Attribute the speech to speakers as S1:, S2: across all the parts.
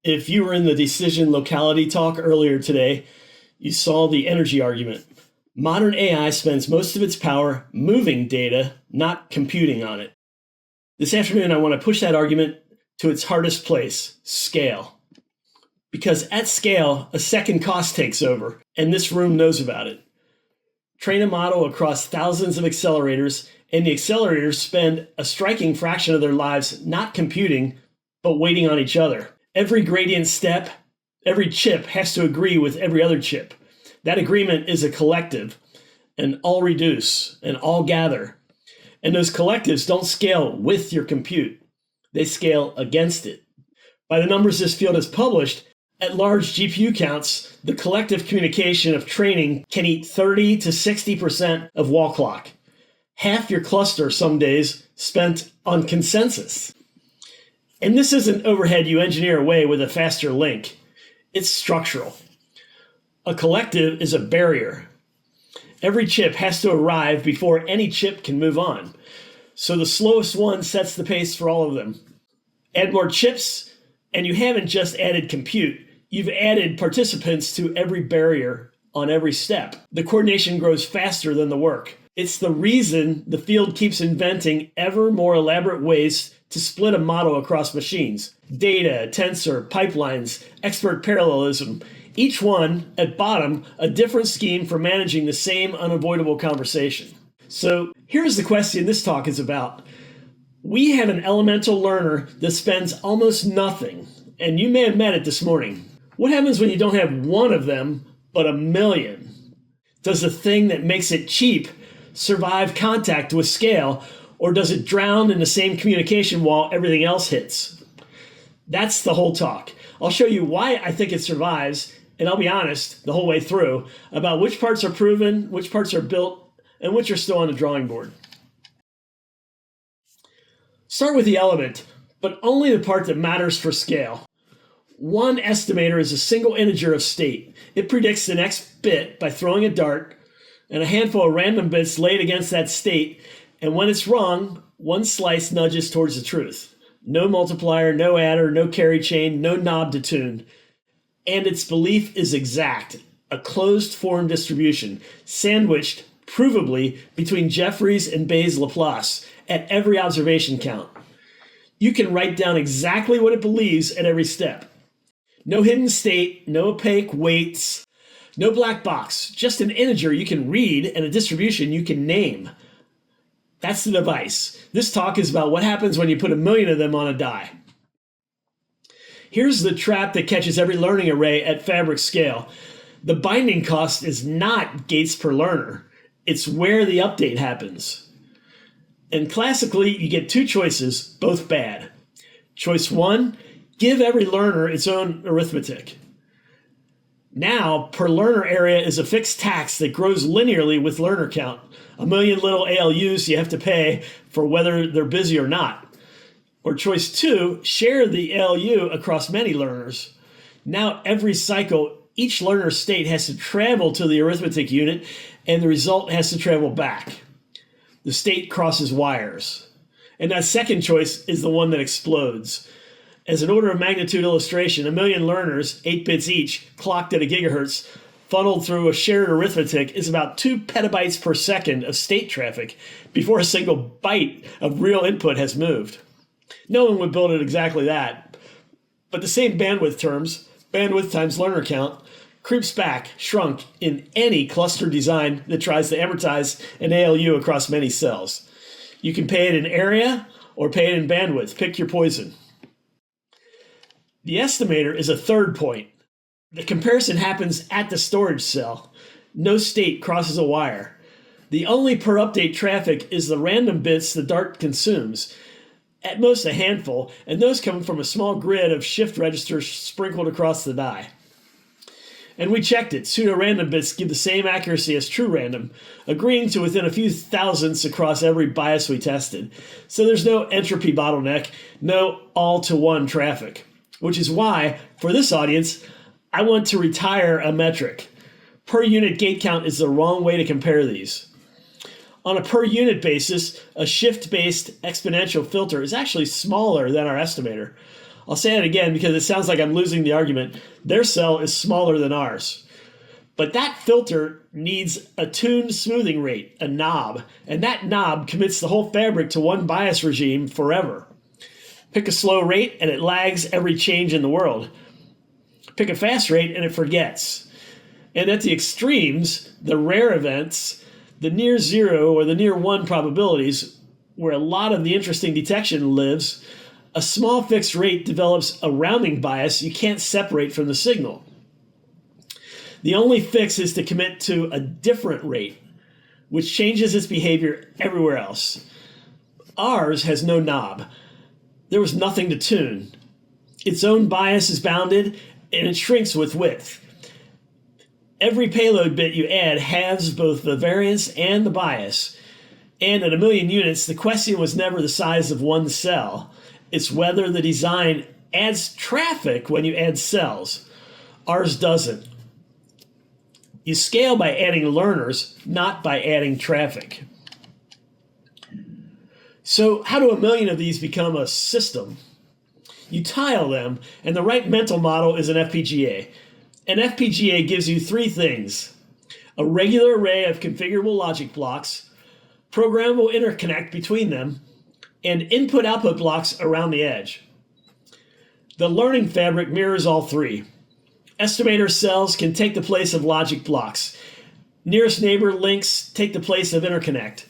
S1: If you were in the decision locality talk earlier today, you saw the energy argument. Modern AI spends most of its power moving data, not computing on it. This afternoon, I want to push that argument to its hardest place, scale. Because at scale, a second cost takes over, and this room knows about it. Train a model across thousands of accelerators, and the accelerators spend a striking fraction of their lives not computing, but waiting on each other. Every gradient step, every chip has to agree with every other chip. That agreement is a collective, an all reduce, an all gather. And those collectives don't scale with your compute. They scale against it. By the numbers this field has published, at large GPU counts, the collective communication of training can eat 30 to 60% of wall clock. Half your cluster some days spent on consensus. And this isn't overhead you engineer away with a faster link. It's structural. A collective is a barrier. Every chip has to arrive before any chip can move on. So the slowest one sets the pace for all of them. Add more chips, and you haven't just added compute. You've added participants to every barrier on every step. The coordination grows faster than the work. It's the reason the field keeps inventing ever more elaborate ways to split a model across machines. Data, tensor, pipelines, expert parallelism. Each one, at bottom, a different scheme for managing the same unavoidable conversation. So here's the question this talk is about. We have an elemental learner that spends almost nothing, and you may have met it this morning. What happens when you don't have one of them, but a million? Does the thing that makes it cheap survive contact with scale, or does it drown in the same communication wall everything else hits? That's the whole talk. I'll show you why I think it survives, and I'll be honest the whole way through about which parts are proven, which parts are built, and which are still on the drawing board. Start with the element, but only the part that matters for scale. One estimator is a single integer of state. It predicts the next bit by throwing a dart and a handful of random bits laid against that state, and when it's wrong, one slice nudges towards the truth. No multiplier, no adder, no carry chain, no knob to tune. And its belief is exact, a closed form distribution, sandwiched, provably, between Jeffreys and Bayes' Laplace at every observation count. You can write down exactly what it believes at every step. No hidden state, no opaque weights, no black box, just an integer you can read and a distribution you can name. That's the device. This talk is about what happens when you put a million of them on a die. Here's the trap that catches every learning array at fabric scale. The binding cost is not gates per learner. It's where the update happens. And classically, you get two choices, both bad. Choice one, give every learner its own arithmetic. Now, per learner area is a fixed tax that grows linearly with learner count. A million little ALUs you have to pay for whether they're busy or not. Or choice two, share the ALU across many learners. Now, every cycle, each learner state has to travel to the arithmetic unit, and the result has to travel back. The state crosses wires. And that second choice is the one that explodes. As an order of magnitude illustration, a million learners, 8 bits each, clocked at a gigahertz, funneled through a shared arithmetic is about 2 petabytes per second of state traffic before a single byte of real input has moved. No one would build it exactly that, but the same bandwidth terms, bandwidth times learner count, creeps back, shrunk, in any cluster design that tries to amortize an ALU across many cells. You can pay it in area or pay it in bandwidth. Pick your poison. The estimator is a third point. The comparison happens at the storage cell. No state crosses a wire. The only per update traffic is the random bits the Dart consumes, at most a handful, and those come from a small grid of shift registers sprinkled across the die. And we checked it. Pseudo-random bits give the same accuracy as true random, agreeing to within a few thousandths across every bias we tested. So there's no entropy bottleneck, no all-to-one traffic. Which is why, for this audience, I want to retire a metric. Per unit gate count is the wrong way to compare these. On a per unit basis, a shift-based exponential filter is actually smaller than our estimator. I'll say it again because it sounds like I'm losing the argument. Their cell is smaller than ours. But that filter needs a tuned smoothing rate, a knob, and that knob commits the whole fabric to one bias regime forever. Pick a slow rate and it lags every change in the world. Pick a fast rate and it forgets. And at the extremes, the rare events, the near zero or the near one probabilities, where a lot of the interesting detection lives, a small fixed rate develops a rounding bias you can't separate from the signal. The only fix is to commit to a different rate, which changes its behavior everywhere else. Ours has no knob. There was nothing to tune. Its own bias is bounded, and it shrinks with width. Every payload bit you add halves both the variance and the bias. And at 1,000,000 units, the question was never the size of one cell. It's whether the design adds traffic when you add cells. Ours doesn't. You scale by adding learners, not by adding traffic. So how do 1,000,000 of these become a system? You tile them, and the right mental model is an FPGA. An FPGA gives you three things: a regular array of configurable logic blocks, programmable interconnect between them, and input-output blocks around the edge. The learning fabric mirrors all three. Estimator cells can take the place of logic blocks. Nearest neighbor links take the place of interconnect.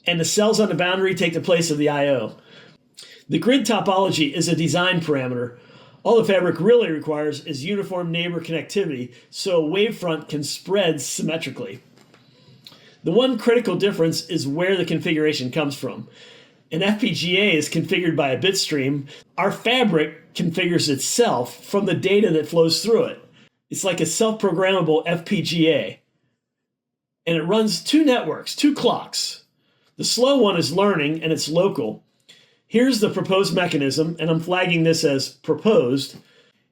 S1: And the cells on the boundary take the place of the I/O. The grid topology is a design parameter. All the fabric really requires is uniform neighbor connectivity so a wavefront can spread symmetrically. The one critical difference is where the configuration comes from. An FPGA is configured by a bit stream. Our fabric configures itself from the data that flows through it. It's like a self-programmable FPGA. And it runs two networks, two clocks. The slow one is learning and it's local. Here's the proposed mechanism, and I'm flagging this as proposed.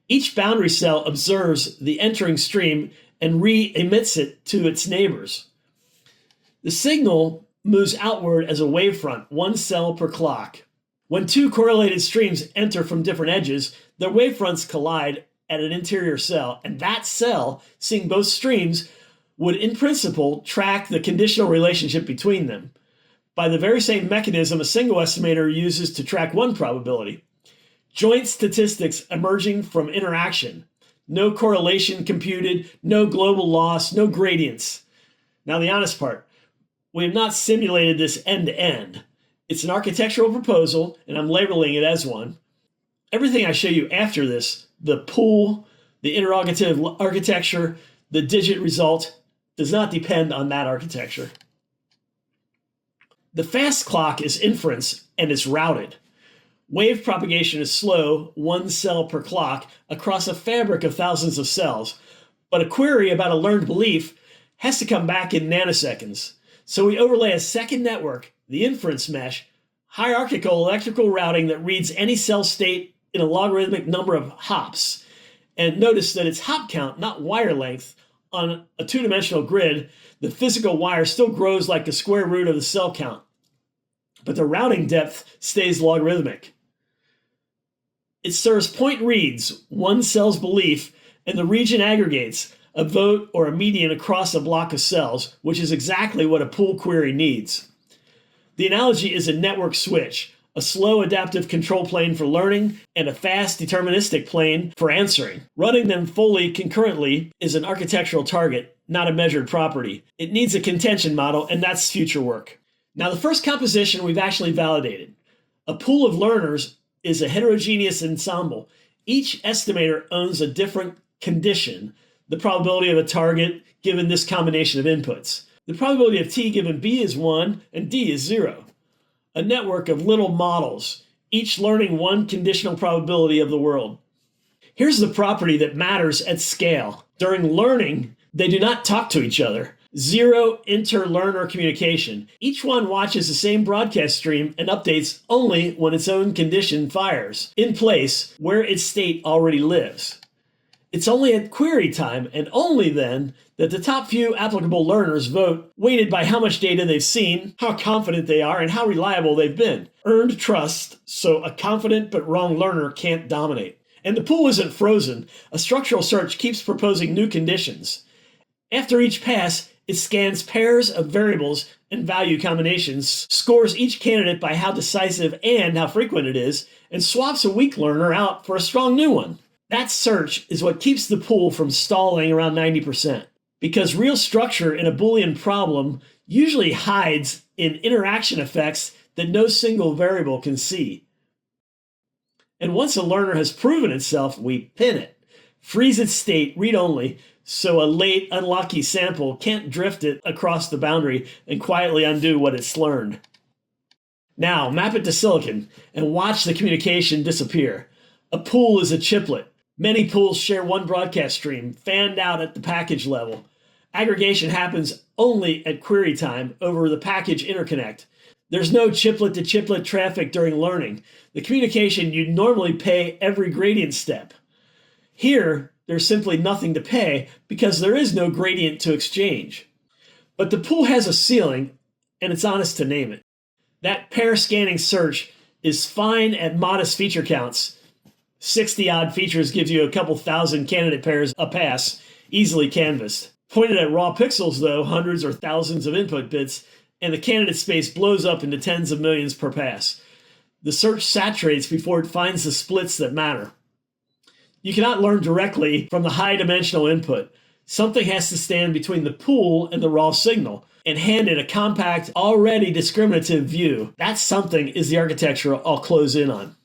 S1: Each boundary cell observes the entering stream and re-emits it to its neighbors. The signal moves outward as a wavefront, one cell per clock. When two correlated streams enter from different edges, their wavefronts collide at an interior cell, and that cell, seeing both streams, would in principle track the conditional relationship between them, by the very same mechanism a single estimator uses to track one probability. Joint statistics emerging from interaction. No correlation computed, no global loss, no gradients. Now the honest part, we have not simulated this end-to-end. It's an architectural proposal, and I'm labeling it as one. Everything I show you after this, the pool, the interrogative architecture, the digit result, does not depend on that architecture. The fast clock is inference, and it's routed. Wave propagation is slow, one cell per clock, across a fabric of thousands of cells. But a query about a learned belief has to come back in nanoseconds. So we overlay a second network, the inference mesh, hierarchical electrical routing that reads any cell state in a logarithmic number of hops. And notice that it's hop count, not wire length. On a two-dimensional grid, the physical wire still grows like the square root of the cell count, but the routing depth stays logarithmic. It serves point reads, one cell's belief, and the region aggregates, a vote or a median across a block of cells, which is exactly what a pool query needs. The analogy is a network switch, a slow adaptive control plane for learning, and a fast deterministic plane for answering. Running them fully concurrently is an architectural target, not a measured property. It needs a contention model, and that's future work. Now, the first composition we've actually validated. A pool of learners is a heterogeneous ensemble. Each estimator owns a different condition, the probability of a target given this combination of inputs. The probability of T given B is 1 and D is 0. A network of little models, each learning one conditional probability of the world. Here's the property that matters at scale. During learning, they do not talk to each other. Zero inter-learner communication. Each one watches the same broadcast stream and updates only when its own condition fires, in place where its state already lives. It's only at query time, and only then, that the top few applicable learners vote, weighted by how much data they've seen, how confident they are, and how reliable they've been. Earned trust, so a confident but wrong learner can't dominate. And the pool isn't frozen. A structural search keeps proposing new conditions. After each pass, it scans pairs of variables and value combinations, scores each candidate by how decisive and how frequent it is, and swaps a weak learner out for a strong new one. That search is what keeps the pool from stalling around 90%, because real structure in a Boolean problem usually hides in interaction effects that no single variable can see. And once a learner has proven itself, we pin it, freeze its state read-only, so a late, unlucky sample can't drift it across the boundary and quietly undo what it's learned. Now, map it to silicon and watch the communication disappear. A pool is a chiplet. Many pools share one broadcast stream, fanned out at the package level. Aggregation happens only at query time over the package interconnect. There's no chiplet-to-chiplet traffic during learning. The communication you'd normally pay every gradient step. Here, there's simply nothing to pay because there is no gradient to exchange. But the pool has a ceiling, and it's honest to name it. That pair scanning search is fine at modest feature counts. 60-odd features gives you a couple thousand candidate pairs a pass, easily canvassed. Pointed at raw pixels, though, hundreds or thousands of input bits, and the candidate space blows up into tens of millions per pass. The search saturates before it finds the splits that matter. You cannot learn directly from the high-dimensional input. Something has to stand between the pool and the raw signal and hand it a compact, already discriminative view. That something is the architecture I'll close in on.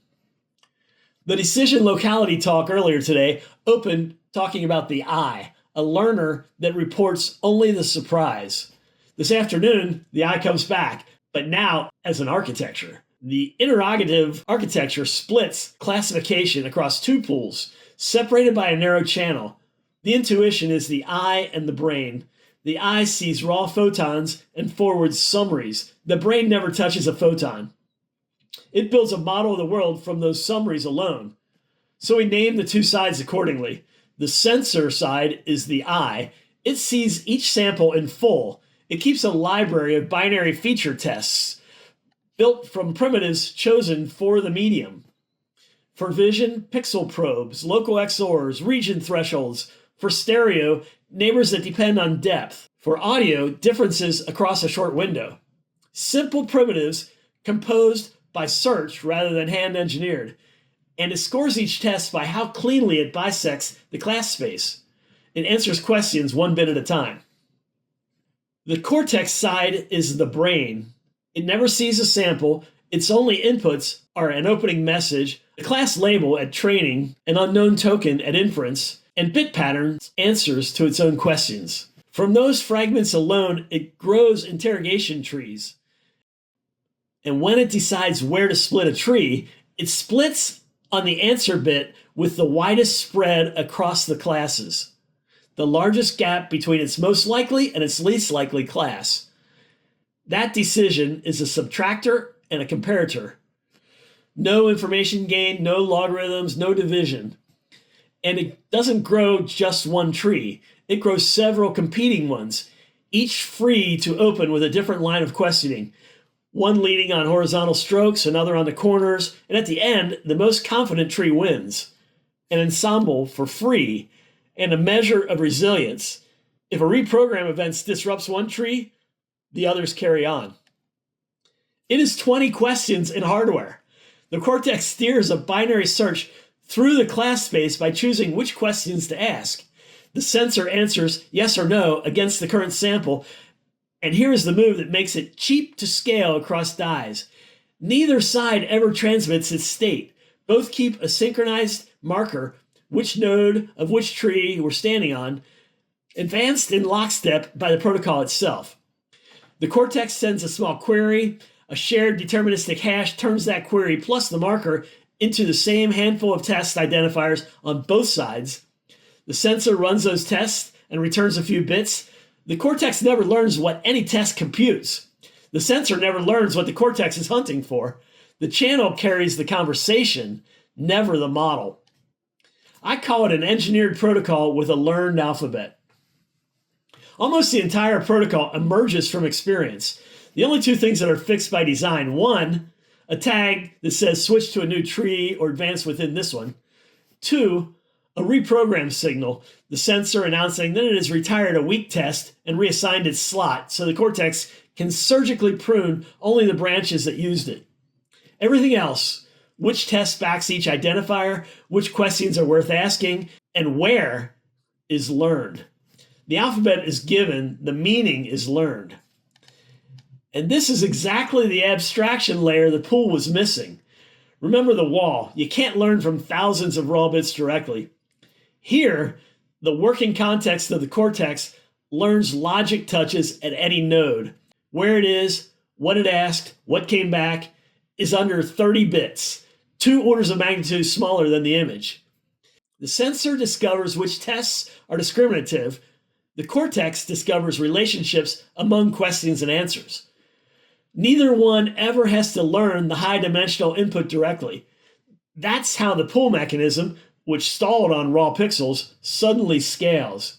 S1: The decision locality talk earlier today opened talking about the eye, a learner that reports only the surprise. This afternoon, the eye comes back, but now as an architecture. The Interrogative Architecture splits classification across two pools, separated by a narrow channel. The intuition is the eye and the brain. The eye sees raw photons and forwards summaries. The brain never touches a photon. It builds a model of the world from those summaries alone. So we name the two sides accordingly. The sensor side is the eye. It sees each sample in full. It keeps a library of binary feature tests built from primitives chosen for the medium. For vision, pixel probes, local XORs, region thresholds. For stereo, neighbors that depend on depth. For audio, differences across a short window. Simple primitives composed by search rather than hand-engineered. And it scores each test by how cleanly it bisects the class space. It answers questions one bit at a time. The Cortex side is the brain. It never sees a sample. Its only inputs are an opening message, a class label at training, an unknown token at inference, and bit patterns answers to its own questions. From those fragments alone, it grows interrogation trees. And when it decides where to split a tree, it splits on the answer bit with the widest spread across the classes, the largest gap between its most likely and its least likely class. That decision is a subtractor and a comparator. No information gain, no logarithms, no division. And it doesn't grow just one tree. It grows several competing ones, each free to open with a different line of questioning. One leading on horizontal strokes, another on the corners, and at the end, the most confident tree wins. An ensemble for free and a measure of resilience. If a reprogram event disrupts one tree, the others carry on. It is 20 questions in hardware. The Cortex steers a binary search through the class space by choosing which questions to ask. The sensor answers yes or no against the current sample, and here is the move that makes it cheap to scale across dies. Neither side ever transmits its state. Both keep a synchronized marker, which node of which tree we're standing on, advanced in lockstep by the protocol itself. The Cortex sends a small query. A shared deterministic hash turns that query plus the marker into the same handful of test identifiers on both sides. The sensor runs those tests and returns a few bits. The Cortex never learns what any test computes. The sensor never learns what the Cortex is hunting for. The channel carries the conversation, never the model. I call it an engineered protocol with a learned alphabet. Almost the entire protocol emerges from experience. The only two things that are fixed by design: one, a tag that says switch to a new tree or advance within this one; two, a reprogrammed signal, the sensor announcing that it has retired a weak test and reassigned its slot so the Cortex can surgically prune only the branches that used it. Everything else, which test backs each identifier, which questions are worth asking, and where, is learned. The alphabet is given, the meaning is learned. And this is exactly the abstraction layer the pool was missing. Remember the wall. You can't learn from thousands of raw bits directly. Here, the working context of the Cortex learns logic touches at any node. Where it is, what it asked, what came back, is under 30 bits, 2 orders of magnitude smaller than the image. The sensor discovers which tests are discriminative. The Cortex discovers relationships among questions and answers. Neither one ever has to learn the high-dimensional input directly. That's how the pull mechanism, which stalled on raw pixels, suddenly scales.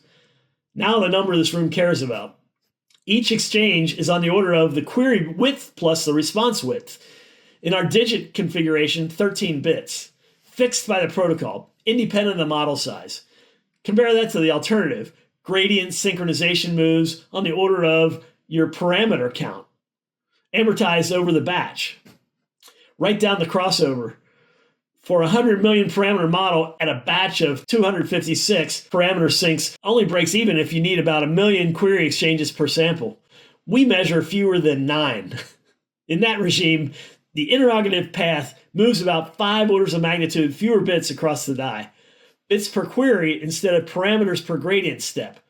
S1: Now the number this room cares about. Each exchange is on the order of the query width plus the response width. In our digit configuration, 13 bits, fixed by the protocol, independent of the model size. Compare that to the alternative, gradient synchronization moves on the order of your parameter count, amortized over the batch. Write down the crossover. For a 100 million parameter model at a batch of 256 parameter sinks only breaks even if you need about 1 million query exchanges per sample. We measure fewer than 9. In that regime, the interrogative path moves about 5 orders of magnitude fewer bits across the die. Bits per query instead of parameters per gradient step.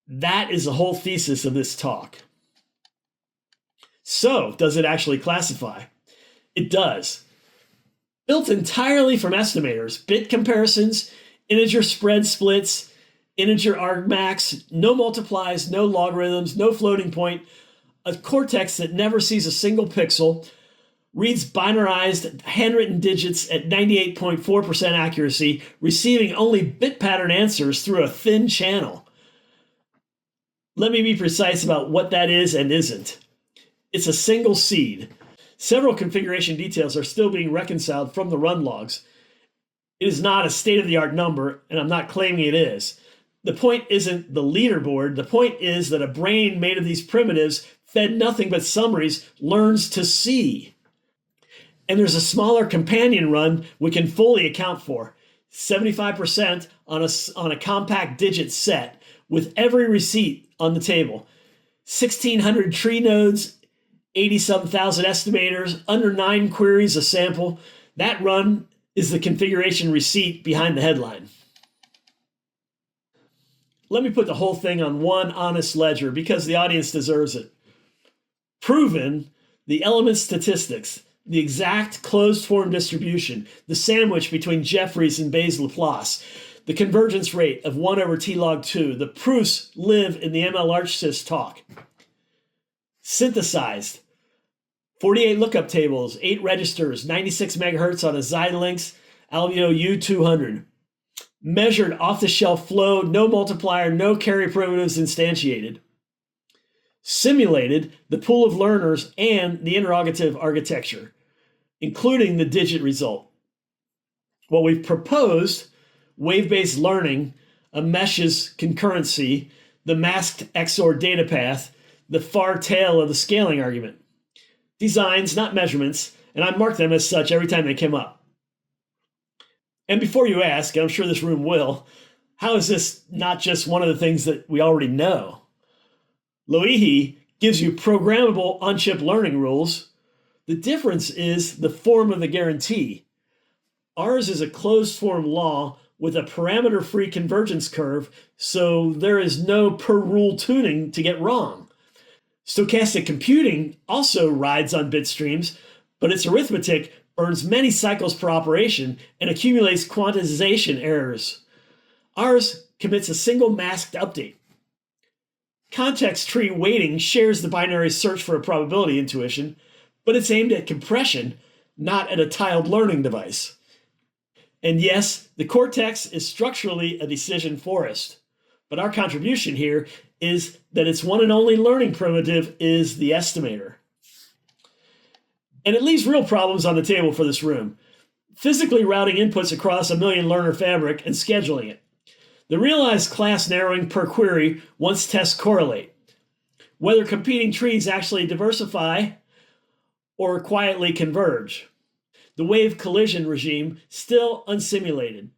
S1: That is the whole thesis of this talk. So, does it actually classify? It does. Built entirely from estimators, bit comparisons, integer spread splits, integer argmax, no multiplies, no logarithms, no floating point, a Cortex that never sees a single pixel, reads binarized handwritten digits at 98.4% accuracy, receiving only bit pattern answers through a thin channel. Let me be precise about what that is and isn't. It's a single seed. Several configuration details are still being reconciled from the run logs. It is not a state-of-the-art number, and I'm not claiming it is. The point isn't the leaderboard. The point is that a brain made of these primitives, fed nothing but summaries, learns to see. And there's a smaller companion run we can fully account for, 75% on a compact digit set with every receipt on the table. 1,600 tree nodes, 80-some thousand estimators, under 9 queries a sample. That run is the configuration receipt behind the headline. Let me put the whole thing on one honest ledger because the audience deserves it. Proven, the element statistics, the exact closed form distribution, the sandwich between Jeffreys and Bayes Laplace, the convergence rate of 1 over t log 2, the proofs live in the ML-ArchSys talk. Synthesized, 48 lookup tables, 8 registers, 96 megahertz on a Xilinx Alveo U200. Measured off-the-shelf flow, no multiplier, no carry primitives instantiated. Simulated the pool of learners and the interrogative architecture, including the digit result. What we've proposed, wave-based learning, a mesh's concurrency, the masked XOR data path, the far tail of the scaling argument. Designs, not measurements, and I marked them as such every time they came up. And before you ask, and I'm sure this room will, how is this not just one of the things that we already know? Loihi gives you programmable on-chip learning rules. The difference is the form of the guarantee. Ours is a closed-form law with a parameter-free convergence curve, so there is no per-rule tuning to get wrong. Stochastic computing also rides on bit streams, but its arithmetic burns many cycles per operation and accumulates quantization errors. Ours commits a single masked update. Context tree weighting shares the binary search for a probability intuition, but it's aimed at compression, not at a tiled learning device. And yes, the Cortex is structurally a decision forest. But our contribution here is that its one and only learning primitive is the estimator. And it leaves real problems on the table for this room. Physically routing inputs across a million learner fabric and scheduling it. The realized class narrowing per query once tests correlate. Whether competing trees actually diversify or quietly converge. The wave collision regime still unsimulated.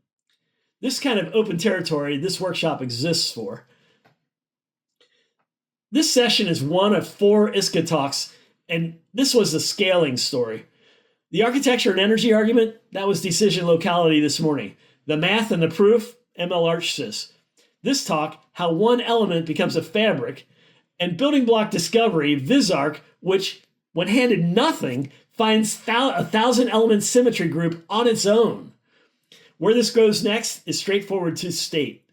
S1: This kind of open territory this workshop exists for. This session is one of 4 ISCA talks, and this was the scaling story. The architecture and energy argument, that was decision locality this morning. The math and the proof, ML-ArchSys. This talk, how one element becomes a fabric, and building block discovery, VisArch, which, when handed nothing, finds 1,000 element symmetry group on its own. Where this goes next is straightforward to state.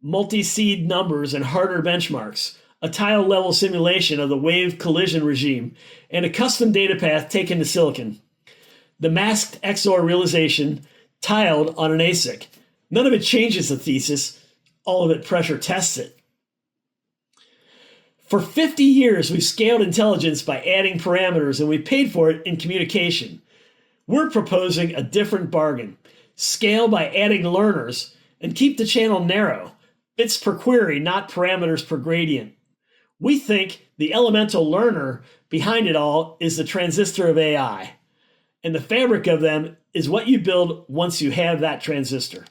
S1: Multi-seed numbers and harder benchmarks, a tile-level simulation of the wave collision regime, and a custom data path taken to silicon. The masked XOR realization tiled on an ASIC. None of it changes the thesis, all of it pressure tests it. For 50 years, we've scaled intelligence by adding parameters, and we paid for it in communication. We're proposing a different bargain. Scale by adding learners, and keep the channel narrow. Bits per query, not parameters per gradient. We think the elemental learner behind it all is the transistor of AI. And the fabric of them is what you build once you have that transistor.